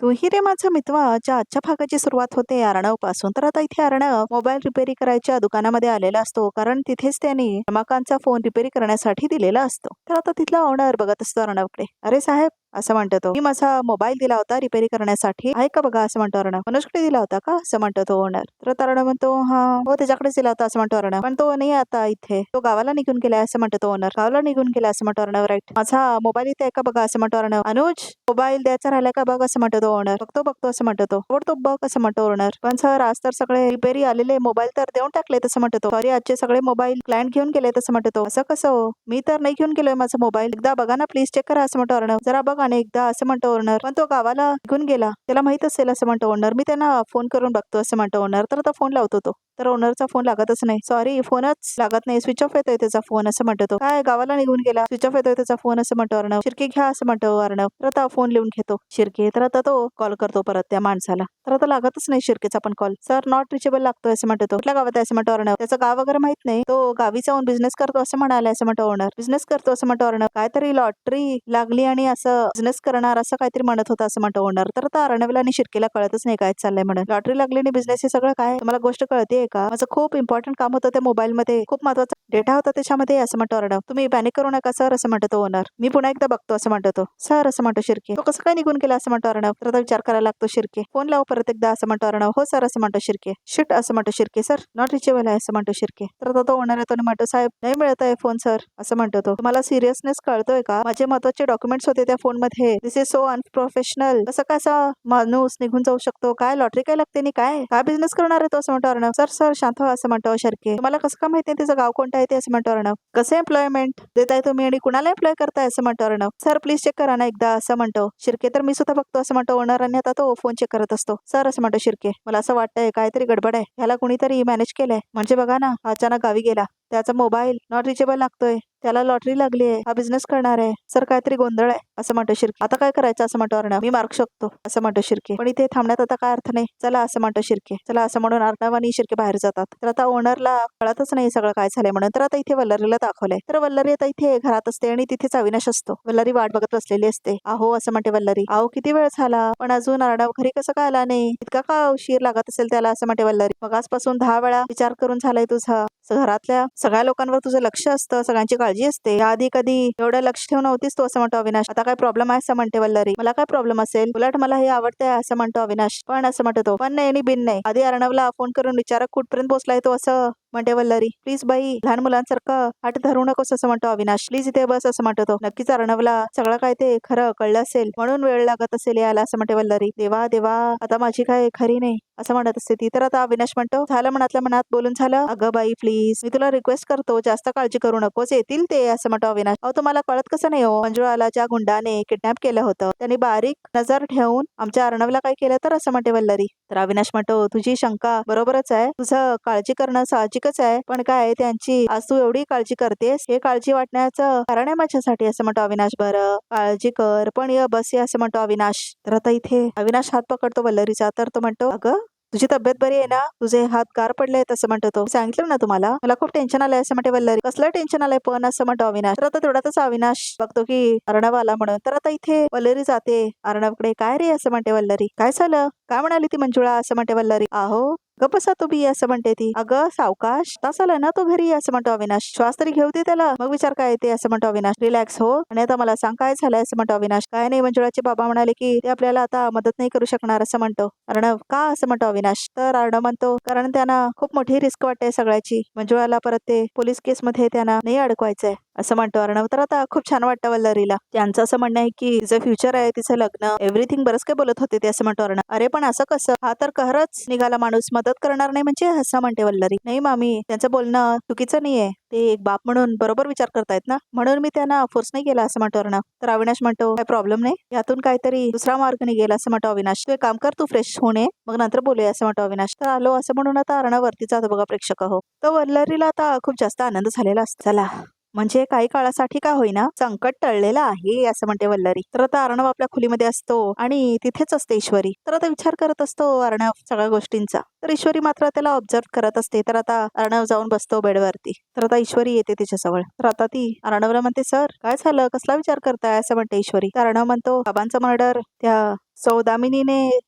तूही रे माझा मित्रच्या आजच्या भागाची सुरुवात होते अर्णव पासून. तर आता इथे अर्णव मोबाईल रिपेअरी करायच्या दुकानामध्ये आलेला असतो, कारण तिथेच त्यांनी रमाकांतचा फोन रिपेअरी करण्यासाठी दिलेला असतो. तर आता तिथला ओनर बघत असतो अर्णवकडे. अरे साहेब, असं म्हणतो तो, मी माझा मोबाईल दिला होता रिपेअरी करण्यासाठी, आहे का बघा, असं म्हणतो अर्णव. मनोजकडे दिला होता का, असं म्हणतो तो ओनर. तर अर्णव म्हणतो, हा हो त्याच्याकडेच दिला होता, असं म्हणतो अर्णव. पण तो नाही आता इथे, तो गावाला निघून गेलाय, असं म्हणतो तो ओनर. गावाला निघून गेला, असं म्हणतो अर्णव. राईट, माझा मोबाईल इथे आहे का बघा, असं म्हणतो अर्णव. अनुज, मोबाईल द्यायचा राहिला का बघ, असं म्हणतो तो ओनर. बघतो बघतो असं म्हणतो तो. तो बघ, असं म्हणतो ओनर. पण सर, आज तर सगळे रिपेअरी आलेले मोबाईल तर देऊन टाकले, तसं म्हणतो तो. सॉरी, आजचे सगळे मोबाईल क्लायंट घेऊन गेले, तसं म्हणतो तो. असं कसं हो, मी तर नाही घेऊन गेलोय माझा मोबाईल. एकदा बघा ना प्लीज, चेक करा, असं म्हणतो अर्णव. जरा बघा ना एकदा, असं म्हणतो ओनर. पण तो गावाला निघून गेला, त्याला माहित असेल, असं म्हणतो ओनर. मी त्यांना फोन करून बघतो, असं म्हणतो ओनर. तर आता फोन लावतो तो. तर ओनरचा फोन लागतच नाही. सॉरी, फोनच लागत नाही, स्विच ऑफ येतोय त्याचा फोन, असं म्हणतो तो. काय, गावाला निघून गेला, स्विच ऑफ येतोय त्याचा फोन, असं म्हणतो अर्णव. शिर्के घ्या, असं म्हणतो अर्णव. तर आता फोन लिहून घेतो शिर्के. तर आता तो कॉल करतो परत त्या माणसाला. तर आता लागतच नाही शिर्केचा पण कॉल. सर, नॉट रिचेबल लागतोय, असं म्हणतो तो. कुठल्या गावात आहे, असं म्हणतो अर्णव. त्याचं गाव वगैरे माहित नाही, तो गावी जाऊन बिझनेस करतो, असं म्हणाले, असं म्हणतो ओनर. बिझनेस करतो, असं म्हणतो अर्णव. काहीतरी लॉटरी लागली आणि असं बिझनेस करणार, असं काहीतरी म्हणत होता, असं म्हणतो ओनर. तर आता अर्णवला आणि शिर्केला कळतच नाही काय चाललंय म्हणून. लॉटरी लागली आणि बिझनेस हे सगळं काय, तुम्हाला गोष्ट कळतेय का? माझं खूप इम्पॉर्टंट काम होतं त्या मोबाईल मध्ये, खूप महत्वाचा डेटा होता त्याच्यामध्ये, असं म्हणतो अर्णव. तुम्ही पॅनिक करू नका सर, असं म्हणतो तो ओनर. मी पुन्हा एकदा बघतो, असं म्हणतो तो. सर, असं म्हणतो शिर्के. तो कसं काय निघून गेला, असं म्हणतो अर्णव. तर आता विचार करायला लागतो शिर्के. फोन लाव परत एकदा, असं म्हणतो अर्णव. हो सर, असं म्हणतो शिर्के. शिट, असं म्हणतो शिर्के. सर, नॉट रिचेबल आहे, असं म्हणतो शिर्के. तर आता तो ओनर येतो आणि म्हणतो, साहेब नाही मिळत आहे फोन सर, असं म्हणतो तो. तुम्हाला सिरियसनेस कळतोय का? माझे महत्वाचे डॉक्युमेंट्स होते त्या फोन मध्ये. दिस इज सो अनप्रोफेशनल. कसं कसा माणूस निघून जाऊ शकतो? काय लॉटरी काय लागते आणि काय काय बिझनेस करणार आहे तो, असं म्हणतो अर्णव. सर सर शांत व्हा, असं म्हणतो शिर्के. तुम्हाला कसं काय माहिती त्याचं गाव कोणतं आहे ते, असं म्हणतो अर्णव. कसं एम्प्लॉयमेंट देताय तुम्ही आणि कुणाला एम्प्लॉय करताय, असं म्हणतो अर्णव. सर प्लीज चेक करा ना एकदा, असं म्हणतो शिर्के. तर मी सुद्धा बघतो, असं म्हणतो ओनर. आणि आता तो फोन चेक करत असतो. सर, असं म्हणतो शिर्के, मला असं वाटतंय काहीतरी गडबड आहे, ह्याला कुणीतरी मॅनेज केलंय. म्हणजे बघा ना, अचानक गावी गेला, त्याचा मोबाईल नॉट रिचेबल लागतोय, त्याला लॉटरी लागली आहे, हा बिझनेस करणार आहे. सर, काहीतरी गोंधळ आहे, असं म्हणतो शिर्के. आता काय करायचं, असं म्हणतो अर्णव. मी मार्क शकतो, असं म्हणतो शिर्के. पण इथे थांबण्यात आता काय अर्थ नाही, चला, असं म्हणतो शिर्के. चला, असं म्हणून अर्णव आणि शिर्के बाहेर जातात. तर आता ओनरला कळतच नाही सगळं काय झालंय म्हणून. तर आता इथे वल्लरीला दाखवलंय. तर वल्लरी आता इथे घरात असते आणि तिथेच अविनाश असतो. वल्लरी वाट बघत बसलेली असते. आहो, असं म्हणते वल्लरी. आहो, किती वेळ झाला पण अजून अर्णव घरी कसं काय आला नाही? इतका का उशीर लागत असेल त्याला, असं म्हणते वल्लरी. मग आजपासून 10 वेळा विचार करून झालाय तुझा. घरातल्या सगळ्या लोकांवर तुझं लक्ष असतं, सगळ्यांची काळजी असते. आधी कधी एवढं लक्ष ठेवून नव्हतीस तू, असं म्हणतो अविनाश. आता काय प्रॉब्लेम आहे, असं म्हणते वल्लरी. मला काय प्रॉब्लेम असेल, उलट मला हे आवडतंय, असं म्हणतो अविनाश. पण, असं म्हणतो तो. पण नाही आणि बिन नाही, आधी अर्णवला फोन करून विचारा कुठपर्यंत पोहोचलाय तो, असं म्हणते वल्लरी. प्लीज बाई, लहान मुलांसारखं हात धरू नकोस, असं म्हणतो अविनाश. प्लीज इथे बस, असं म्हणतो तो. नक्कीच अर्णवला सगळं काय ते खरं कळलं असेल, म्हणून वेळ लागत असेल यायला, असं म्हणते वल्लरी. देवा देवा, आता माझी काय खरी नाही, असं म्हणत असते ती. तर आता अविनाश म्हणतो, झालं मनातल्या मनात बोलून झालं. अगं बाई प्लीज, मी तुला रिक्वेस्ट करतो, जास्त काळजी करू नकोस, येतील ते, असं म्हणतो अविनाश. अहो, तुम्हाला कळत कसं नाही हो, मंजुळाला ज्या गुंडाने किडनॅप केलं होतं त्यांनी बारीक नजर ठेवून आमच्या अर्णवला काय केलं तर, असं म्हणते वल्लरी. तर अविनाश म्हणतो, तुझी शंका बरोबरच आहे, तुझं काळजी करणं साहजिकच आहे, पण काय त्यांची आज तू एवढी काळजी करतेस, हे काळजी वाटण्याचं कारण आहे माझ्यासाठी, असं म्हणतो अविनाश. बरं, काळजी कर, पण ये बस ये, असं म्हणतो अविनाश. तर आता इथे अविनाश हात पकडतो वल्लरीचा. तर तो म्हणतो, अगं तुझी तब्येत बरी आहे ना, तुझे हात गार पडले, असं म्हणतो तो. सांगितलं ना तुम्हाला, मला खूप टेन्शन आलंय, असं म्हणते वल्लरी. कसलं टेन्शन आलंय पण, असं म्हणतो अविनाश. तर आता तेवढ्यातच अविनाश बघतो की अर्णव आला म्हणून. तर आता इथे वल्लरी जाते अर्णवकडे. काय रे, असं म्हणते वल्लरी. काय झालं, काय म्हणाली ती मंजुळा, असं म्हणते वल्लरी. आहो, गप्प बसा तुम्ही, असं म्हणते ती. अगं सावकाश, तास आला ना तो घरी, असं म्हणतो अविनाश. श्वास तरी घेऊ दे त्याला, मग विचार काय येते, असं म्हणतो अविनाश. रिलॅक्स हो, आणि आता मला सांग काय झालंय, असं म्हणतो अविनाश. काय नाही, मंजुळाचे बाबा म्हणाले की ते आपल्याला आता मदत नाही करू शकणार, असं म्हणतो अर्णव. का, असं म्हणतो अविनाश. तर अर्णव म्हणतो, कारण त्यांना खूप मोठी रिस्क वाटते सगळ्याची, मंजुळाला परत ते पोलीस केस मध्ये त्यांना नाही अडकवायचंय, असं म्हणतो अर्णव. तर आता खूप छान वाटतं वल्लरीला. त्यांचं असं म्हणणं आहे की तिचं फ्युचर आहे, तिचं लग्न, एव्हरीथिंग, बरंच काय बोलत होते ते, असं म्हणतो अर्णव. अरे पण असं कसं, हा तर खरंच निघाला माणूस, मदत करणार नाही म्हणजे, असं म्हणते वल्लरी. नाही मामी, त्यांचं बोलणं चुकीचं नाहीये, ते एक बाप म्हणून बरोबर विचार करतायत ना, म्हणून मी त्यांना फोर्स नाही केला, असं म्हणतो अर्णव. तर अविनाश म्हणतो, काय प्रॉब्लेम नाही, यातून काहीतरी दुसरा मार्ग निघेल, असं म्हणतो अविनाश. तू एक काम कर, तू फ्रेश होणे, मग नंतर बोलूया, असं म्हणतो अविनाश. तर आलो, असं म्हणून आता अर्णव वरती जातो बघा प्रेक्षक हो. तर वल्लरीला आता खूप जास्त आनंद झालेला असतो. चला, म्हणजे काही काळासाठी का होईना संकट टळलेलं आहे, असं म्हणते वल्लरी. तर आता अर्णव आपल्या खोलीमध्ये असतो आणि तिथेच असते ईश्वरी. तर आता विचार करत असतो अर्णव सगळ्या गोष्टींचा. तर ईश्वरी मात्र त्याला ऑब्झर्व करत असते. तर आता अर्णव जाऊन बसतो बेडवरती. तर आता ईश्वरी येते तिच्याजवळ. तर आता ती अर्णवला म्हणते, सर काय झालं, कसला विचार करताय, असं म्हणते ईश्वरी. तर अर्णव म्हणतो, बाबांचा मर्डर त्या सौदामिनीने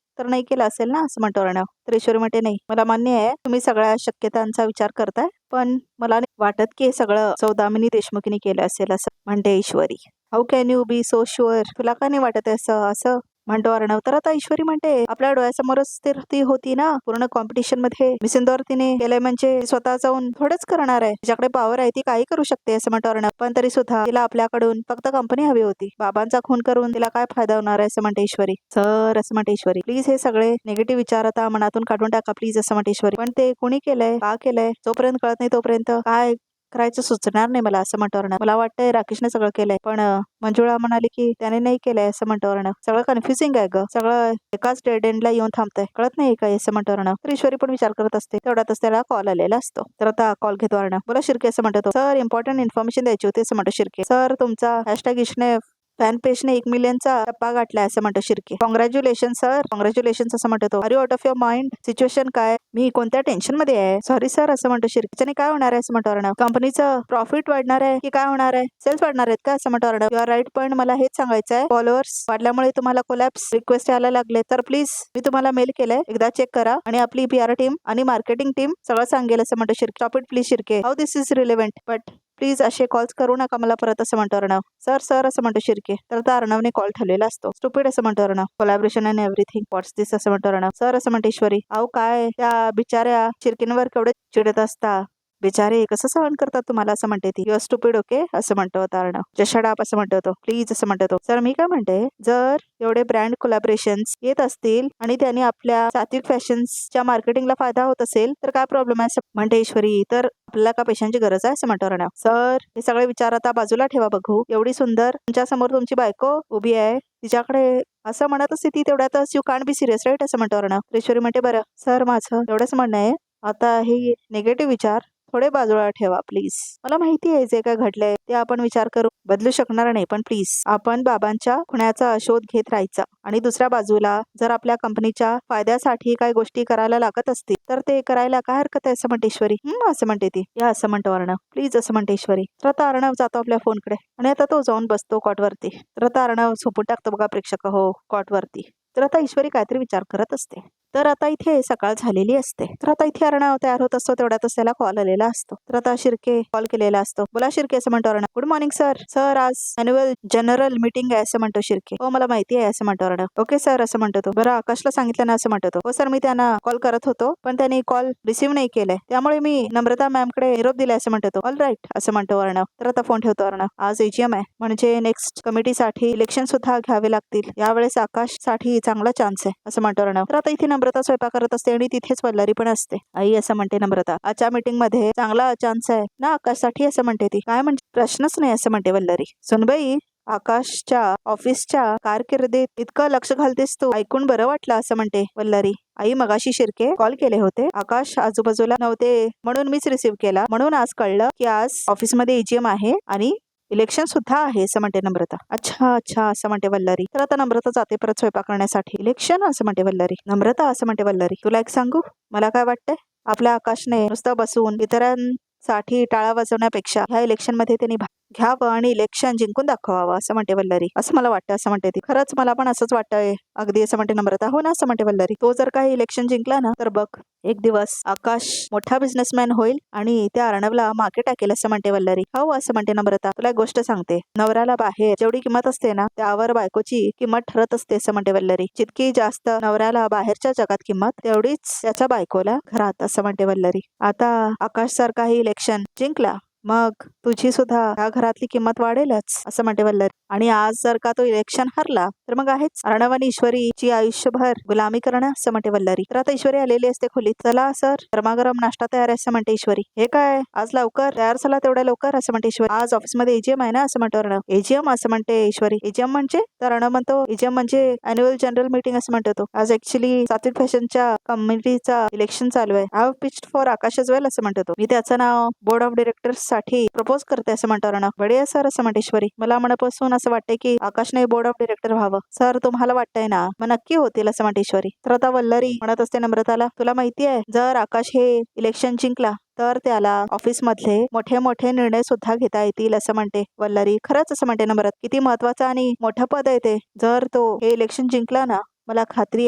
तर नाही केलं असेल ना, असं म्हणतो अर्णव. तर ईश्वरी म्हणते, नाही मला मान्य आहे तुम्ही सगळ्या शक्यतांचा विचार करताय, पण मला नाही वाटत की हे सगळं सौदामिनी देशमुखीने केलं असेल असं म्हणते Ishwari. How can you be so sure? तुला का नाही वाटत असं असं म्हणतो अर्णव. तर आता ईश्वरी म्हणते, आपल्या डोळ्यासमोरच तर ती होती ना पूर्ण कॉम्पिटिशन मध्ये. मिस इंदौर तिने केलंय म्हणजे स्वतः जाऊन थोडंच करणार आहे. तिच्याकडे पॉवर आहे, ती काही करू शकते असं म्हणतो अर्णव. पण तरी सुद्धा तिला आपल्याकडून फक्त कंपनी हवी होती. बाबांचा खून करून तिला काय फायदा होणार आहे असं म्हणते ईश्वरी. सर असं म्हणते ईश्वरी, प्लीज हे सगळे निगेटिव्ह विचार आता मनातून काढून टाका प्लीज असं म्हणते ईश्वरी. पण ते कोणी केलंय, का केलंय, जोपर्यंत कळत नाही तोपर्यंत काय करायचं सुचणार नाही मला असं म्हणतो अर्णव. मला वाटतंय राकेशने सगळं केलंय, पण मंजुळा म्हणाली की त्याने नाही केलंय असं म्हणतो अर्णव. सगळं कन्फ्युजिंग आहे ग, सगळं एकाच डेड एंडला येऊन थांबतंय, कळत नाही काय असं म्हणतो अर्णव. तर ईश्वरी पण विचार करत असते. तेवढ्यातच त्याला कॉल आलेला असतो. तर आता कॉल घेतो अर्णव. बोला शिर्के असं म्हणतो. सर इम्पॉर्टंट इन्फॉर्मेशन द्यायची होती असं म्हणतो शिर्के. सर तुमचा हॅशटॅग इशने फॅन पेजने 1 मिलियनचा टप्पा गाठलाय असं म्हणतो शिर्के. कॉंग्रॅच्युलेशन सर, कॉंग्रॅच्युलेशन असं म्हणतो तो. Are you out of your mind? Situation काय, मी कोणत्या टेन्शन मध्ये आहे? सॉरी सर असं म्हणतो शिर्के. त्याने काय होणार आहे असं म्हणतो अर्णव. कंपनीचं प्रॉफिट वाढणार आहे की काय होणार आहे? सेल्स वाढणार आहेत का असं म्हणतो अर्णव. यू आर राईट, पण मला हेच सांगायचं आहे, फॉलोअर्स वाढल्यामुळे तुम्हाला कोलॅप्स रिक्वेस्ट यायला लागले, तर प्लीज मी तुम्हाला मेल केलंय, एकदा चेक करा आणि आपली PR टीम आणि मार्केटिंग टीम सगळं सांगेल असं म्हणतो Shirke. Stop it please Shirke, how this is relevant, but please असे कॉल्स करू नका मला परत असं म्हणतो अर्णव. सर सर असं म्हणतो शिर्के. तर आता अर्णवने कॉल ठेवलेला असतो. स्टुपिड असं म्हणतो अर्णव. कोलॅबरेशन अँड एव्हरीथिंग, व्हॉट्स दिस असं म्हणतो अर्णव. सर असं म्हणते ईश्वरी, अहो काय त्या बिचाऱ्या शिर्केंवर केवढे चिडत असता, बिचारे कसं सहन करतात तुम्हाला असं म्हणते ती. युअर स्टुपिड ओके असं म्हणतो होता अर्णव. जशडाप असं म्हणतो तो. प्लीज असं म्हणतो तो. सर मी काय म्हणते, जर एवढे ब्रँड कोलॅबरेशन्स येत असतील आणि त्यांनी आपल्या सात्विक फॅशन्सच्या मार्केटिंगला फायदा होत असेल तर काय प्रॉब्लेम आहे असं म्हणते ईश्वरी. तर आपल्याला का पैशांची गरज आहे असं म्हणतो अर्णव. सर हे सगळे विचार आता बाजूला ठेवा बघू. एवढी सुंदर तुमच्या समोर तुमची बायको उभी आहे, तिच्याकडे असं म्हणत असते ती तेवढ्यातच you can't be serious right असं म्हणतो अर्णव. ईश्वरी म्हणते, बरं सर माझं एवढंच म्हणणं आहे, आता हे निगेटिव्ह विचार थोडे बाजूला ठेवा प्लीज. मला माहिती आहे जे काय घडलंय ते आपण विचार करू बदलू शकणार नाही, पण प्लीज आपण बाबांच्या खुण्याचा शोध घेत राहायचा आणि दुसऱ्या बाजूला जर आपल्या कंपनीच्या फायद्यासाठी काही गोष्टी करायला लागत असतील तर ते करायला काय हरकत आहे असं म्हणते ईश्वरी. असं म्हणते ती. या असं म्हणतो अर्णव. प्लीज असं म्हणते ईश्वरी. तर आता अर्णव जातो आपल्या फोनकडे आणि आता तो जाऊन बसतो कॉटवरती. तर आता अर्णव झोपून टाकतो बघा प्रेक्षक हो कॉटवरती. तर आता ईश्वरी काहीतरी विचार करत असते. तर आता इथे सकाळ झालेली असते. तर आता इथे अर्णव तयार होत असतो, तेवढ्यातच त्याला कॉल आलेला असतो. तर आता शिर्के कॉल केलेला असतो. बोला शिर्के असं म्हणतो Arnav. Good morning sir. Sir आज अॅन्युअल जनरल मीटिंग आहे असं म्हणतो शिर्के. हो मला माहिती आहे असं म्हणतो अर्णव. ओके सर असं म्हणतो तो. बरं आकाशला सांगितलं ना असं म्हणतो तो. हो सर मी त्यांना कॉल करत होतो पण त्यांनी कॉल रिसीव्ह नाही केलाय, त्यामुळे मी नम्रता मॅमकडे निरोप दिलाय असं म्हणतो तो. ऑल राईट असं म्हणतो अर्णव. तर आता फोन ठेवतो अर्णव. आज AGM आहे, म्हणजे नेक्स्ट कमिटीसाठी इलेक्शन सुद्धा घ्यावे लागतील. यावेळेस आकाशसाठी चांगला चान्स आहे असं म्हणतो अर्णव. तर आता इथे नम्रता स्वयंपाक करत असते आणि तिथेच वल्लरी पण असते. आई असं म्हणते नम्रता, आजच्या मीटिंग मध्ये चांगला चान्स आहे ना आकाशसाठी असं म्हणते ती. काय म्हणजे प्रश्नच नाही असं म्हणते वल्लरी. सुनबाई आकाशच्या ऑफिसच्या कारकिर्दीत इतकं लक्ष घालतेस तू, ऐकून बरं वाटलं असं म्हणते वल्लरी. आई मगाशी शिर्के कॉल केले होते, आकाश आजूबाजूला नव्हते म्हणून मीच रिसीव्ह केला, म्हणून आज कळलं की आज ऑफिसमध्ये AGM आहे आणि इलेक्शन सुद्धा आहे असं म्हणते नम्रता. अच्छा अच्छा असं म्हणते वल्लरी. तर आता नम्रता जाते परत स्वयंपाक करण्यासाठी. इलेक्शन असं म्हणते वल्लरी. नम्रता असं म्हणते वल्लरी, तुला एक सांगू, मला काय वाटतंय, आपल्या आकाशने नुसतं बसून इतरांसाठी टाळा वाजवण्यापेक्षा ह्या इलेक्शन मध्ये त्यांनी घ्यावं आणि इलेक्शन जिंकून दाखवावं असं म्हणते वल्लरी. असं मला वाटतं असं म्हणते ती. खरंच मला पण असंच वाटतंय अगदी असं म्हणते नम्रता. हो ना असं म्हणते वल्लरी. तो जर काही इलेक्शन जिंकला ना तर बघ एक दिवस आकाश मोठा बिझनेसमॅन होईल आणि त्या अर्णवला मागे टाकेल असं म्हणते वल्लरी. हो असं म्हणते नम्रता. तुला एक गोष्ट सांगते, नवऱ्याला बाहेर जेवढी किंमत असते ना त्यावर बायकोची किंमत ठरत असते असं म्हणते वल्लरी. जितकी जास्त नवऱ्याला बाहेरच्या जगात किंमत तेवढीच त्याच्या बायकोला घरात असं म्हणते वल्लरी. आता आकाश सारखाही इलेक्शन जिंकला मग तुझी सुद्धा या घरातली किंमत वाढेलच असं म्हणते वल्लरी. आणि आज जर का तो इलेक्शन हरला तर मग आहेच अर्णव आणि ईश्वरीची आयुष्यभर गुलामी करणं असं म्हणते वल्लरी. तर आता ईश्वरी आलेली असते खोलीत. चला सर गरमागरम नाश्ता तयार आहे असं म्हणते ईश्वरी. हे काय आज लवकर तयार झाला तेवढ्या लवकर असं म्हणते ईश्वरी. आज ऑफिसमध्ये AGM आहे ना असं म्हणतो अर्णव. AGM असं म्हणते ईश्वरी. AGM म्हणजे? तर अर्णव म्हणतो AGM म्हणजे अॅन्युअल जनरल मीटिंग असं म्हणतो तो. आज ऍक्च्युली सात्विक फॅशनच्या कमिटीचा इलेक्शन चालू आहे. I have pitched for Akash as well असं म्हणतो तो. मी त्याचं नाव बोर्ड ऑफ डिरेक्टर्स साठी प्रपोज करते असं म्हणतो अर्णव. बढिया सर असं म्हणते ईश्वरी. मला मनापासून असं वाटतंय की आकाशने बोर्ड ऑफ डिरेक्टर व्हावं. सर तुम्हाला वाटतंय ना? मग नक्की होतील असं म्हणते ईश्वरी. तर आता वल्लरी म्हणत असते नम्रताला, तुला माहिती आहे जर आकाश हे इलेक्शन जिंकला तर त्याला ऑफिस मधले मोठे मोठे निर्णय सुद्धा घेता येतील असं म्हणते वल्लरी. खरंच असं म्हणते नम्रता. किती महत्वाचं आणि मोठं पद आहे ते. जर तो हे इलेक्शन जिंकला ना मला खात्री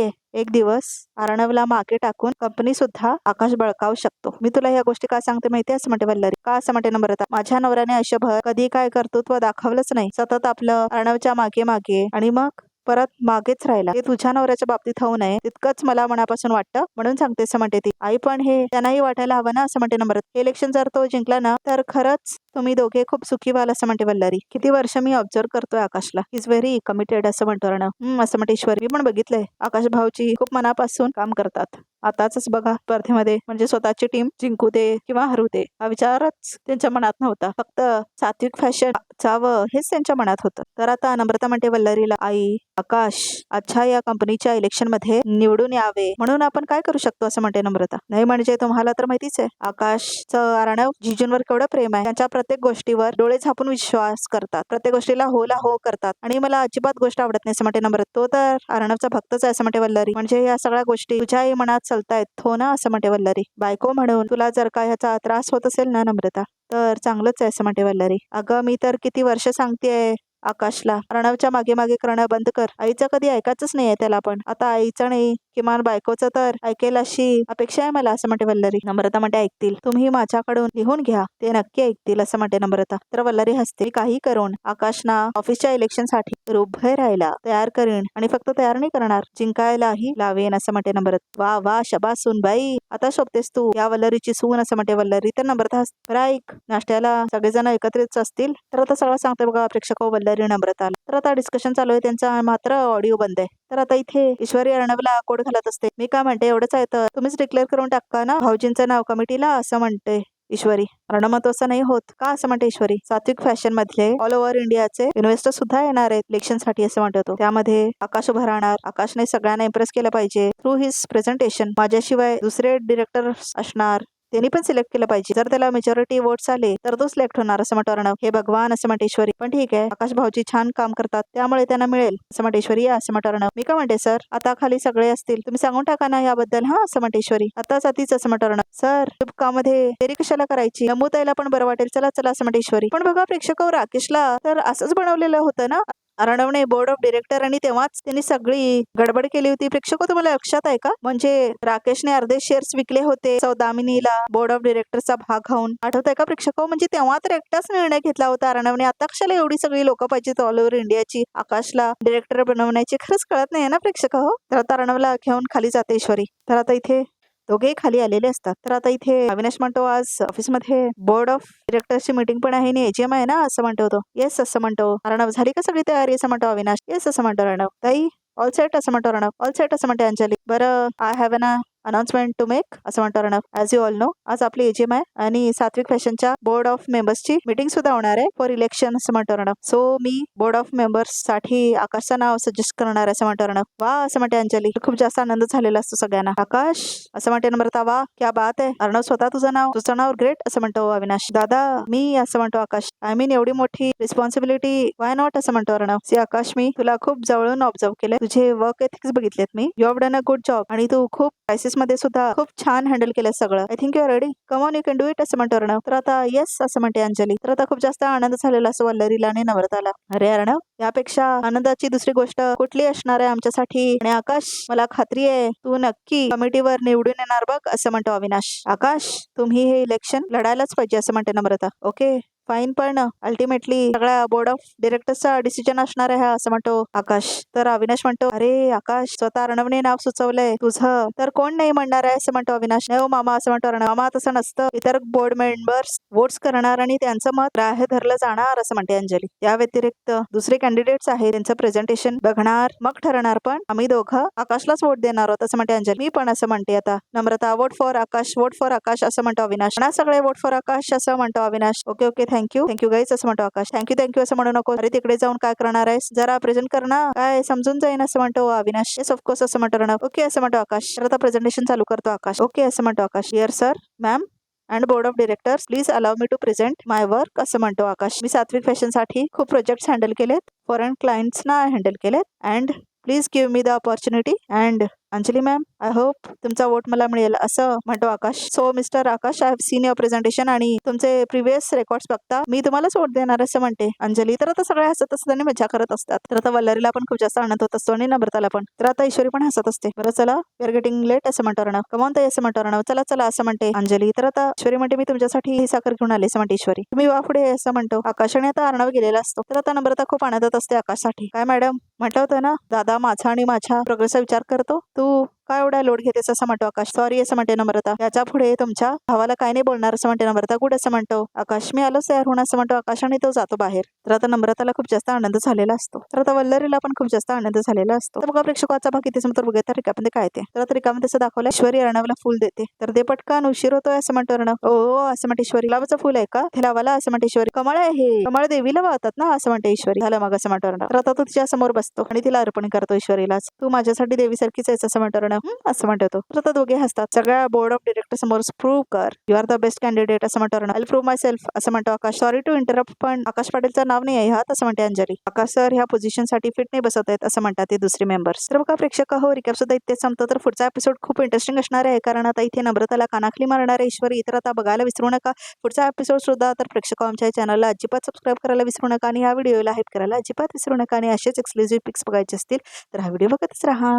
आहे एक दिवस अर्णवला मागे टाकून कंपनी सुद्धा आकाश बळकावू शकतो. मी तुला या गोष्टी का सांगते माहिती असं म्हणते वल्लरी. का असं म्हणते नम्रता. माझ्या नवऱ्याने आयुष्यभर कधी काय कर्तृत्व दाखवलंच नाही. सतत आपलं अर्णवच्या मागे मागे आणि मग परत मागेच राहिला. हे तुझ्या नवऱ्याच्या बाबतीत होऊ नये तितकंच मला मनापासून वाटतं म्हणून सांगते असं म्हणते ती. आई पण हे त्यांनाही वाटायला हवं ना असं म्हणते नम्रता. हे इलेक्शन जर तो जिंकला ना तर खरंच तुम्ही दोघे खूप सुखी व्हाल असं म्हणते वल्लरी. किती वर्ष मी ऑब्झर्व करतोय आकाशला. इज व्हेरी कमिटेड असं म्हणतो अर्णव. असं म्हणते ईश्वरी. मी पण बघितलंय आकाश भाऊची खूप मनापासून काम करतात. आताच बघा स्पर्धेमध्ये म्हणजे स्वतःची टीम जिंकू दे किंवा हरू दे हा विचारच त्यांच्या मनात नव्हता. फक्त सात्विक फॅशन चावं हेच त्यांच्या मनात होतं. तर आता नम्रता म्हणते वल्लरीला, आई आकाश अच्छा या कंपनीच्या इलेक्शन मध्ये निवडून यावे म्हणून आपण काय करू शकतो असं म्हणते नम्रता. नाही म्हणजे तुम्हाला तर माहितीच आहे आकाशचं अर्णव जिजूंवर केवढं प्रेम आहे. त्यांच्या प्रत्येक गोष्टीवर डोळे झापून विश्वास करतात. प्रत्येक गोष्टीला होला हो करतात आणि मला अजिबात गोष्ट आवडत नाही असं म्हणते नम्रता. तो तर अर्णवचा भक्तच आहे असं म्हणते वल्लरी. म्हणजे या सगळ्या गोष्टी तुझ्याही मनात चालतायत हो ना असं म्हणते वल्लरी. बायको म्हणून तुला जर का ह्याचा त्रास होत असेल ना नम्रता तर चांगलंच आहे असं म्हणते वल्लरी. अगं मी तर किती वर्ष सांगतेय आकाशला अर्णवच्या मागे मागे करणं बंद कर. आईचं कधी ऐकायचंच नाहीये त्याला. पण आता आईचं नाही किमान बायकोचं तर ऐकेल अशी अपेक्षा आहे मला असं म्हणते वल्लरी. नम्रता म्हणते ऐकतील. तुम्ही माझ्याकडून लिहून घ्या ते नक्की ऐकतील असं म्हणते नम्रता. तर वल्लरी हसते. काही करून आकाशना ऑफिसच्या इलेक्शन साठी उभे राहायला तयार करेन आणि फक्त तयार नाही करणार जिंकायलाही लावेन असं म्हणते नम्रता. वा वा शबास सूनबाई आता शोभतेस तू या वल्लरीची सून असं म्हणते वल्लरी. तर नम्रता हसते. ऐक नाश्त्याला सगळेजण एकत्रित असतील तर आता सगळं सांगते बघा प्रेक्षक वल्लरी नम्रता. तर आता डिस्कशन चालू आहे त्यांचा मात्र ऑडिओ बंद आहे. तर आता इथे ईश्वरी अर्णवला कोड घालत असते. मी काय म्हणते एवढंच आहे तर तुम्हीच डिक्लेअर करून टाका ना भाऊजींचं नाव कमिटीला असं म्हणते ईश्वरी. अर्णव मत असं नाही होत का असं म्हणते ईश्वरी. सात्विक फॅशन मधले ऑल ओव्हर इंडियाचे इन्व्हेस्टर सुद्धा येणार आहेत इलेक्शन साठी असं म्हणतो. त्यामध्ये आकाश उभा राहणार. आकाशने सगळ्यांना इम्प्रेस केलं पाहिजे थ्रू हिज प्रेझेंटेशन. माझ्याशिवाय दुसरे डिरेक्टर असणार त्यांनी पण सिलेक्ट केलं पाहिजे. जर त्याला मेजॉरिटी वोट्स आले तर तो सिलेक्ट होणार असं म्हणतो अर्णव. हे भगवान असं म्हणते ईश्वरी. पण ठीक आहे आकाश भाऊजी छान काम करतात त्यामुळे त्यांना मिळेल असं म्हणते ईश्वरी. असं म्हणतो अर्णव. मी काय म्हणते सर आता खाली सगळे असतील तुम्ही सांगून टाका ना याबद्दल हा असं म्हणते ईश्वरी. आता साथीच असं म्हणतो अर्णव. सर कामध्ये देरी कशाला करायची नमूताईला पण बरं वाटेल चला चला असं म्हणते ईश्वरी. पण बघा प्रेक्षक राकेशला तर असंच बनवलेलं होतं ना अर्णवने बोर्ड ऑफ डिरेक्टर आणि तेव्हाच त्यांनी सगळी गडबड केली होती. प्रेक्षक तुम्हाला लक्षात आहे का. म्हणजे राकेशने अर्धे शेअर्स विकले होते सौदामिनीला बोर्ड ऑफ डिरेक्टरचा भाग खाऊन. आठवत आहे का प्रेक्षक. म्हणजे तेव्हा तर एकटाच निर्णय घेतला होता अर्णवने. आता कशाला एवढी सगळी लोक पाहिजेत ऑल ओव्हर इंडियाची आकाशला डिरेक्टर बनवण्याची. खरंच कळत नाही ना प्रेक्षक तर आता अर्णवला घेऊन खाली जाते ईश्वरी. तर आता इथे दोघेही खाली आलेले असतात. तर आता इथे अविनाश म्हणतो आज ऑफिसमध्ये बोर्ड ऑफ डिरेक्टरची मीटिंग पण आहे आणि एजीएम आहे ना असं म्हणतो तो. येस असं म्हणतो अर्णव. झाली का सगळी तयारी असं म्हणतो अविनाश. येस असं म्हणतो अर्णव. ताई ऑल सेट असं म्हणतो अर्णव. ऑल सेट असं म्हणते अंजली. बरं I have an announcement to make असं म्हणतो Arnav. As you all know आज आपली एजीएम आहे आणि सात्विक फॅशनच्या बोर्ड ऑफ मेंबर्सची मीटिंग सुद्धा होणार आहे फॉर इलेक्शन असं म्हणतो अर्णव. सो मी बोर्ड ऑफ मेंबर्स साठी आकाशचं नाव सजेस्ट करणार आहे असं म्हणतो अर्णव. वा असं म्हणते अंजली. खूप जास्त आनंद झालेला असतो सगळ्यांना. आकाश असं म्हणते नम्रता. वा क्या बात आहे अर्णव स्वतः तुझं नाव ग्रेट असं म्हणतो अविनाश. दादा मी असं म्हणतो आकाश. आय मीन एवढी मोठी रिस्पॉन्सिबिलिटी वाय नॉट असं म्हणतो अर्णव. सी आकाश मी तुला खूप जवळून ऑब्झर्व केलं. तुझे वर्क एथिक्स बघितलेत मी. You have done a good job आणि तू खूप क्रायसिस मध्ये सुद्धा खूप छान हँडल केलं सगळं. I think you are ready. Come on you can do it असं म्हणतो अर्णव. तर आता येस असं म्हणते अंजली. तर आता खूप जास्त आनंद झालेला असं वल्लरीला आणि नम्रताला. अरे अर्णव यापेक्षा आनंदाची दुसरी गोष्ट कुठली असणार आहे आमच्यासाठी. आणि आकाश मला खात्री आहे तू नक्की कमिटीवर निवडून येणार बघ असं म्हणतो अविनाश. आकाश तुम्ही हे इलेक्शन लढायलाच पाहिजे असं म्हणते नम्रता. ओके फाईन पण अल्टिमेटली सगळ्या बोर्ड ऑफ डिरेक्टर्सचा डिसिजन असणार आहे असं म्हणतो आकाश. तर अविनाश म्हणतो अरे आकाश स्वतः अर्णवने नाव सुचवलंय तुझं तर कोण नाही म्हणणार आहे असं म्हणतो अविनाश. नाही हो मामा असं म्हणतो अर्णव. मामा तसं नसतं. इतर बोर्ड मेंबर्स वोट्स करणार आणि त्यांचं मत ग्राह्य धरलं जाणार असं म्हणते अंजली. या व्यतिरिक्त दुसरे कॅन्डिडेट्स आहेत त्यांचं प्रेझेंटेशन बघणार मग ठरणार. पण आम्ही दोघं आकाशलाच वोट देणार आहोत असं म्हणते अंजली. मी पण असं म्हणते आता Namrata. Vote for Akash vote for Akash असं म्हणतो अविनाश. ना सगळे वोट फॉर आकाश असं म्हणतो Avinash. Okay okay thank you guys असं म्हणतो आकाश. थँक्यू असं म्हणू नको. अरे तिकडे जाऊन काय करणार आहेस जरा प्रेझेंट करणार काय समजून जाईन असं म्हणतो अविनाश. येस ऑफकोर्स असं म्हणतो अर्णव. ओके असं म्हणतो आकाश. तर आता प्रेझेंटेशन चालू करतो आकाश. ओके असं म्हणतो Akash. Here sir ma'am and board of directors please allow me to present my work असं म्हणतो आकाश. मी सात्विक फॅशनसाठी खूप प्रोजेक्ट्स हँडल केलेत. फॉरेन क्लायंट्सना हँडल केलेत and please give me the opportunity and Anjali ma'am, I hope तुमचा वोट मला मिळेल असं म्हणतो Akash. So mister Akash, I have seen your presentation आणि तुमचे प्रिव्हियस रेकॉर्ड्स बघता मी तुम्हालाच वोट देणार असं म्हणते अंजली. तर आता सगळे हसत असतात आणि मजा करत असतात. तर आता वल्लरीला पण खूप जास्त आनंद होत असतो आणि नम्रताला पण. तर आता ईश्वरी पण हसत असते. बरं चला, वी आर गेटिंग लेट असं म्हणतो अर्णव. कमॉन ताई असं म्हणतो अर्णव. चला चला असं म्हणते अंजली. तर आता ईश्वरी म्हणते मी तुमच्यासाठी ही साखर घेऊन आले असं म्हणते ईश्वरी. तुम्ही वा पुढे असं म्हणतो आकाश. आणि आता अर्णव गेलेला असतो. तर आता नम्रता खूप आनंदात असते आकाशसाठी. काय मॅडम, म्हटलं होतं ना दादा माझा आणि माझ्या प्रोग्रेसचा विचार करतो. तू काय एवढा लोड घेतेस असं म्हणतो आकाश. सॉरी असं म्हणते नम्रता. याच्या पुढे तुमच्या भावाला काय नाही बोलणार असं म्हणते नम्रता. गुड असं म्हणतो आकाश. मी आलोच तयार होणार असं म्हणतो आकाश आणि तो जातो बाहेर. तर आता नम्रताला खूप जास्त आनंद झालेला असतो. तर आता वल्लरीला पण खूप जास्त आनंद झालेला असतो. तर बघा प्रेक्षकाचा भाग किती समोर बघा तर रिकामध्ये काय ते. तर आता रिकामध्ये तसं दाखवलं. ईश्वरी अर्णवला फुल देते. तर दे पटकन, उशीर होतोय असं म्हणतो अर्णव. ओ असं म्हणते ईश्वरी. गुलाबाचं फुल आहे का ते लावाला असं म्हणते ईश्वरी. कमळ आहे हे, कमळ देवीला वाहतात ना असं म्हणते ईश्वरी. झालं मग असं म्हणतो अर्णव. तर आता तो तिच्या समोर बसतो आणि तिला अर्पण करतो ईश्वरीलाच. तू माझ्यासाठी देवीसारखीच आहेस असं म्हणतो अर्णव. असं म्हणतो तो. तर आता दोघे हसतात. सगळ्या बोर्ड ऑफ डिरेक्टर समोर प्रूव्ह कर, you are the best candidate असं म्हणतो Arnav. I prove myself असं म्हणतो आकाश. सॉरी टू इंटरप्ट पण आकाश पाटीलचं नाव नाही आहे ह्यात असं म्हणते अंजली. आकाश सर ह्या पोझिशनसाठी फिट नाही बसत आहेत असं म्हणतात ते दुसरे मेंबर्स. तर बघा प्रेक्षक हो, रिकॅप सुद्धा इथे संपतो. तर पुढचा एपिसोड खूप इंटरेस्टिंग असणार आहे कारण आता इथे नम्रताला कानाखाली मारणार आहे ईश्वरी. तर आता बघायला विसरू नका पुढचा एपिसोड सुद्धा. तर प्रेक्षक आमच्या चॅनलला अजिबात सबस्क्राईब करायला विसरू नका आणि या व्हिडिओला हाईप करायला अजिबात विसरू नका. आणि असेच एक्सक्लुझिव्ह पिक्स बघायचे असतील तर हा व्हिडिओ बघतच राहा.